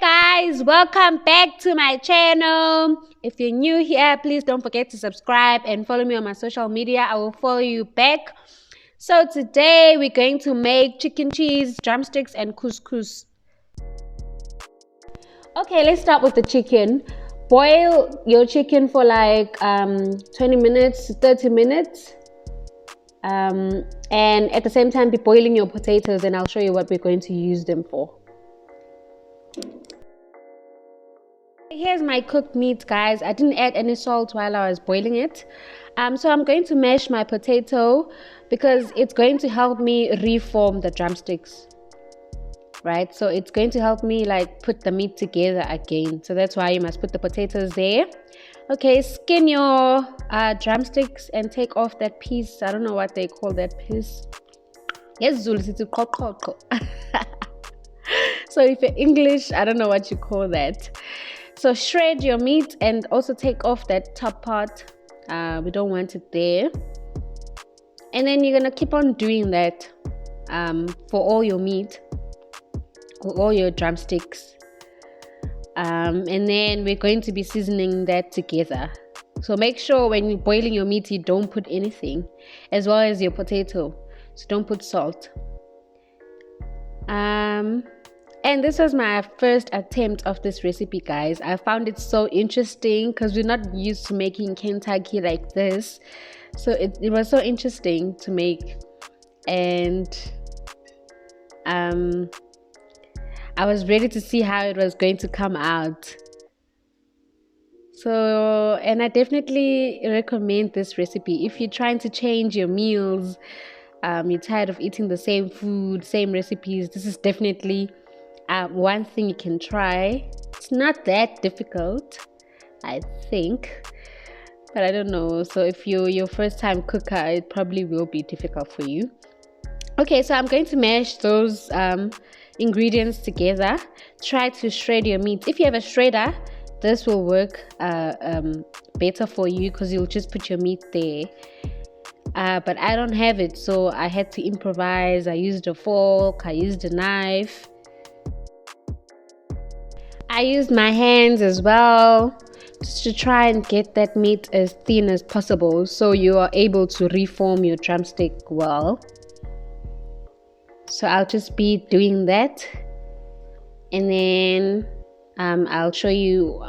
Guys, welcome back to my channel. If you're new here, please don't forget to subscribe and follow me on my social media. I will follow you back. So today we're going to make chicken cheese, drumsticks and couscous. Okay, let's start with the chicken. Boil your chicken for like 20 minutes, 30 minutes. And at the same time be boiling your potatoes, and I'll show you what we're going to use them for. Here's my cooked meat, guys. I didn't add any salt while I was boiling it. So I'm going to mash my potato because it's going to help me reform the drumsticks, right? So it's going to help me like put the meat together again. So that's why you must put the potatoes there. Okay, skin your drumsticks and take off that piece. I don't know what they call that piece. Yes, Zulu, it's a kokoko. So if you're English, I don't know what you call that. So shred your meat and also take off that top part. We don't want it there. And then you're gonna keep on doing that for all your meat, all your drumsticks. And then we're going to be seasoning that together. So make sure when you're boiling your meat, you don't put anything, as well as your potato. So don't put salt. And this was my first attempt of this recipe, guys. I found it so interesting because we're not used to making Kentucky like this. So it was so interesting to make. And I was ready to see how it was going to come out. So, and I definitely recommend this recipe. If you're trying to change your meals, you're tired of eating the same food, same recipes, this is definitely one thing you can try. It's not that difficult, I think, but I don't know. So if you're your first time cooker, it probably will be difficult for you. Okay, so I'm going to mash those ingredients together. Try to shred your meat. If you have a shredder, this will work better for you because you'll just put your meat there. But I don't have it, so I had to improvise. I used a fork, I used a knife. I used my hands as well, just to try and get that meat as thin as possible so you are able to reform your drumstick well. So I'll just be doing that, and then I'll show you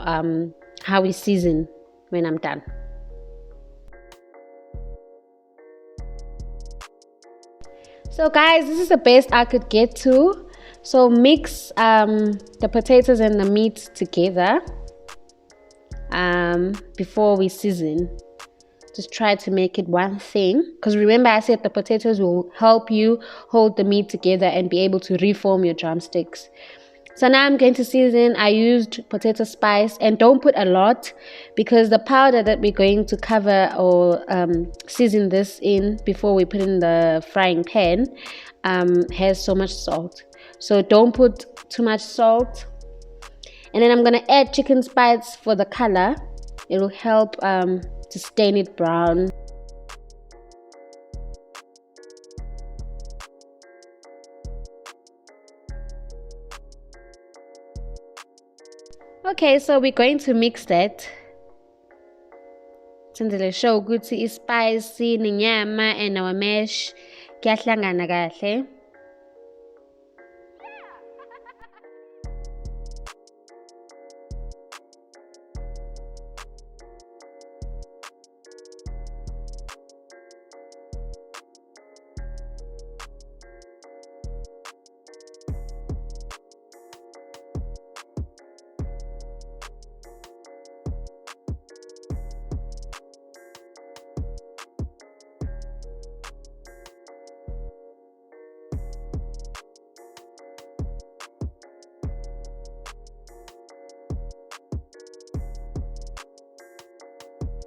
how we season when I'm done. So guys, this is the best I could get to. So mix the potatoes and the meat together before we season. Just try to make it one thing, because remember I said the potatoes will help you hold the meat together and be able to reform your drumsticks. So now I'm going to season. I used potato spice, and don't put a lot because the powder that we're going to cover or season this in before we put in the frying pan has so much salt. So don't put too much salt. And then I'm going to add chicken spice for the color. It will help to stain it brown. Okay, so we're going to mix that. Senzele show ukuthi ispice nenyama and our mash kuyahlangana kahle.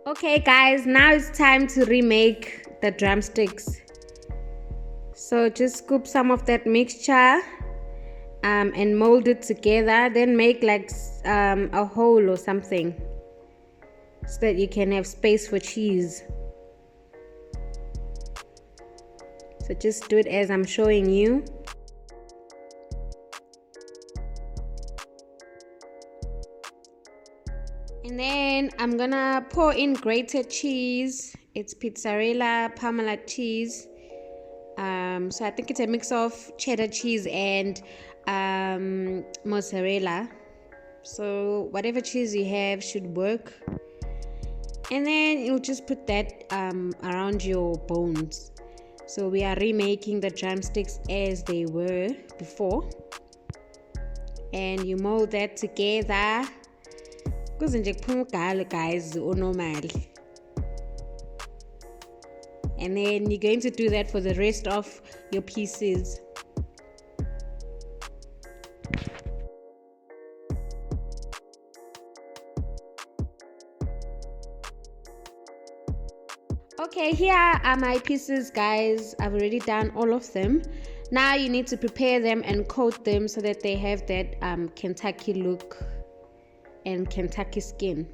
Okay guys, now it's time to remake the drumsticks. So just scoop some of that mixture and mold it together, then make like a hole or something so that you can have space for cheese. So just do it as I'm showing you. And then I'm gonna pour in grated cheese. It's mozzarella parmalat cheese. So I think it's a mix of cheddar cheese and mozzarella. So whatever cheese you have should work. And then you'll just put that around your bones. So we are remaking the drumsticks as they were before. And you mold that together. Guys, normal. And then you're going to do that for the rest of your pieces. Okay, here are my pieces, guys. I've already done all of them. Now you need to prepare them and coat them so that they have that Kentucky look and Kentucky skin.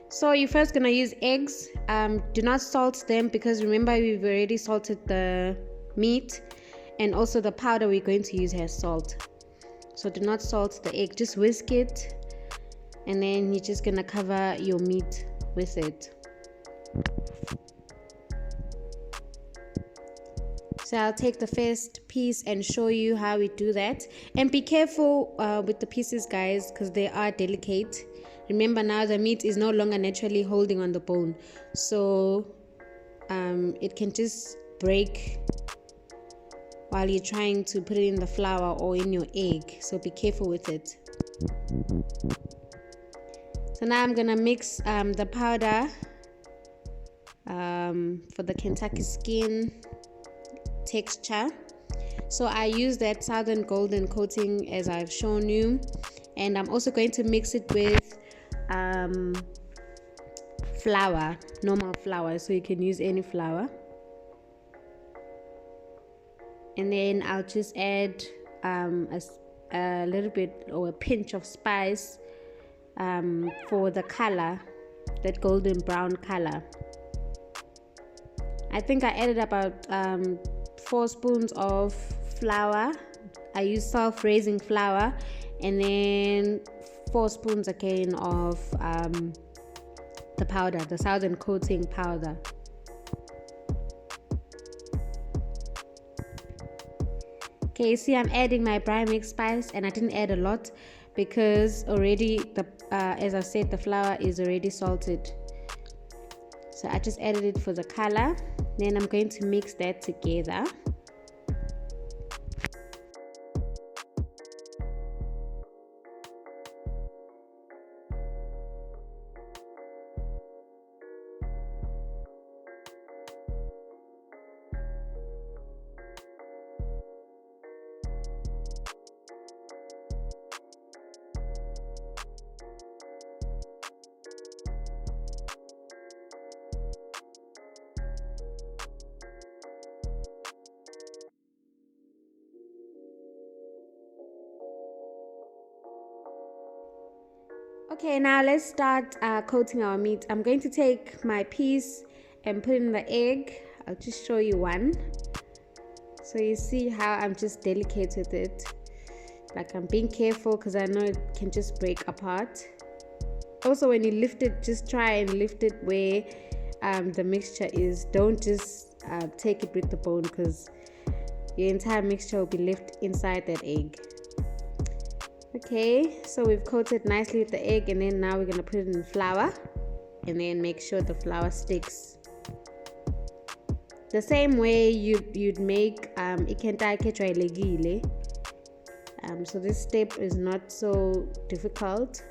So you're first gonna use eggs. Do not salt them because remember we've already salted the meat, and also the powder we're going to use has salt. So do not salt the egg, just whisk it, and then you're just gonna cover your meat with it. So I'll take the first piece and show you how we do that. And be careful with the pieces, guys, because they are delicate. Remember now the meat is no longer naturally holding on the bone. So it can just break while you're trying to put it in the flour or in your egg. So be careful with it. So now I'm gonna mix the powder for the Kentucky skin texture. So I use that southern golden coating as I've shown you, and I'm also going to mix it with flour, normal flour, so you can use any flour. And then I'll just add a little bit or a pinch of spice for the color, that golden brown color. I think I added about 4 spoons of flour. I use self-raising flour, and then 4 spoons again of the powder, the southern coating powder. Okay, see, I'm adding my brine mix spice, and I didn't add a lot because already as I said, the flour is already salted. So I just added it for the color. Then I'm going to mix that together. Okay, now let's start coating our meat. I'm going to take my piece and put in the egg. I'll just show you one. So you see how I'm just delicate with it. Like I'm being careful because I know it can just break apart. Also, when you lift it, just try and lift it where the mixture is. Don't just take it with the bone because your entire mixture will be left inside that egg. Okay, so we've coated nicely with the egg, and then now we're going to put it in flour and then make sure the flour sticks. The same way you'd make ikentake jwayelekile. So this step is not so difficult.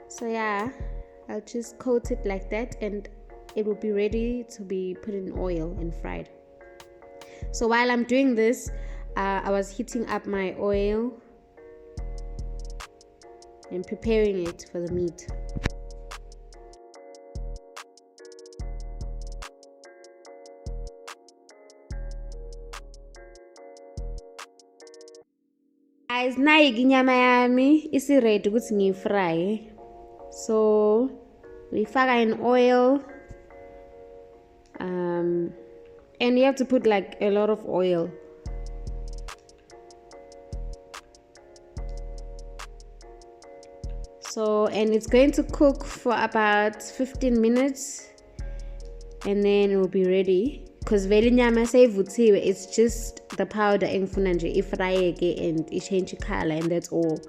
So yeah, I'll just coat it like that, and it will be ready to be put in oil and fried. So while I'm doing this, I was heating up my oil and preparing it for the meat. Guys, nayi inyama yami isi ready ukuthi ngiyifry. So we faka in oil, and you have to put like a lot of oil. So, and it's going to cook for about 15 minutes and then it will be ready. Because vele inyama seyivuthiwe, it's just the powder engifuna nje ifryeke and change color, and that's all.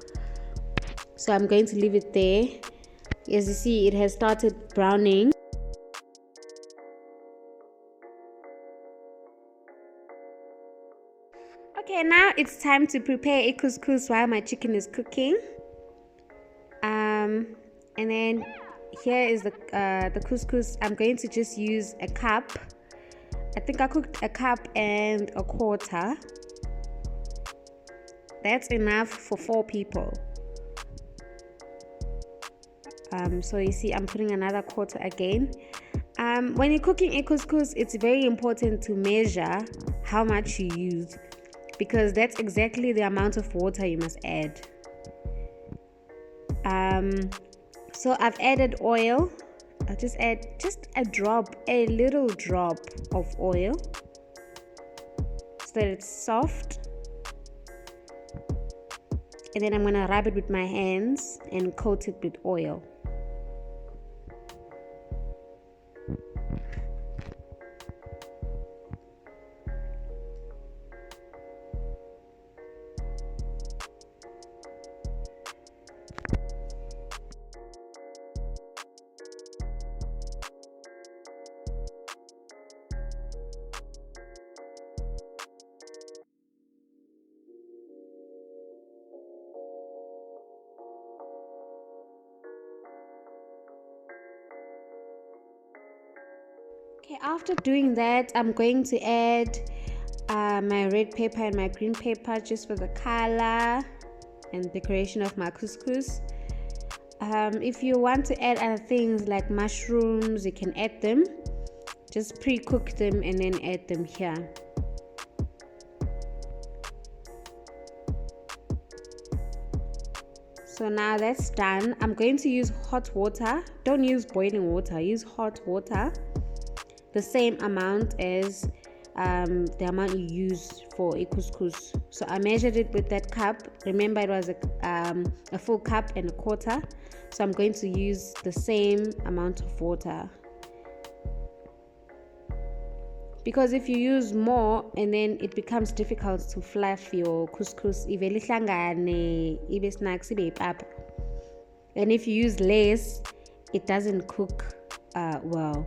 So I'm going to leave it there. As you see, it has started browning. Okay, now it's time to prepare a couscous while my chicken is cooking. And then here is the couscous. I'm going to just use a cup. I think I cooked a cup and a quarter. That's enough for 4 people. So you see, I'm putting another quarter again. When you're cooking a couscous, it's very important to measure how much you use, because that's exactly the amount of water you must add. So I've added oil. I'll just add a little drop of oil so that it's soft. And then I'm gonna rub it with my hands and coat it with oil. Okay, after doing that, I'm going to add my red pepper and my green pepper just for the color and decoration of my couscous. If you want to add other things like mushrooms, you can add them. Just pre-cook them and then add them here. So now that's done. I'm going to use hot water. Don't use boiling water, use hot water. The same amount as the amount you use for a couscous. So I measured it with that cup. Remember, it was a full cup and a quarter. So I'm going to use the same amount of water. Because if you use more, and then it becomes difficult to fluff your couscous. And if you use less, it doesn't cook well.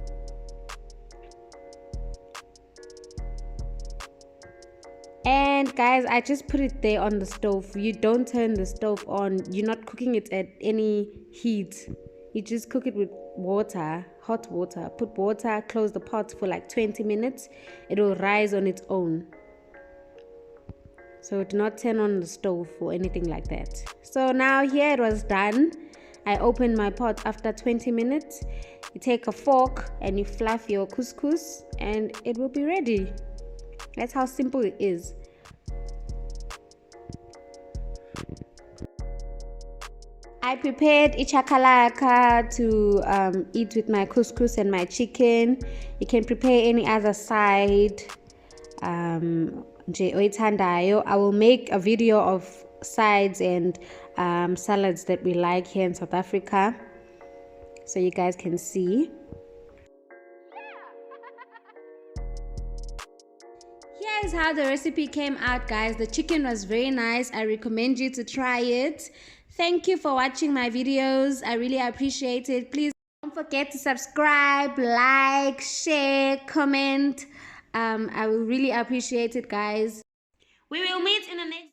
And guys, I just put it there on the stove. You don't turn the stove on. You're not cooking it at any heat. You just cook it with water, hot water. Put water, close the pot for like 20 minutes. It will rise on its own. So do not turn on the stove or anything like that. So now here it was done. I opened my pot after 20 minutes. You take a fork and you fluff your couscous and it will be ready. That's how simple it is. I prepared ichakalaka to eat with my couscous and my chicken. You can prepare any other side. I will make a video of sides and salads that we like here in South Africa, so you guys can see. Here's how the recipe came out, guys. The chicken was very nice. I recommend you to try it. Thank you for watching my videos. I really appreciate it. Please don't forget to subscribe, like, share, comment. I will really appreciate it, guys. We will meet in the next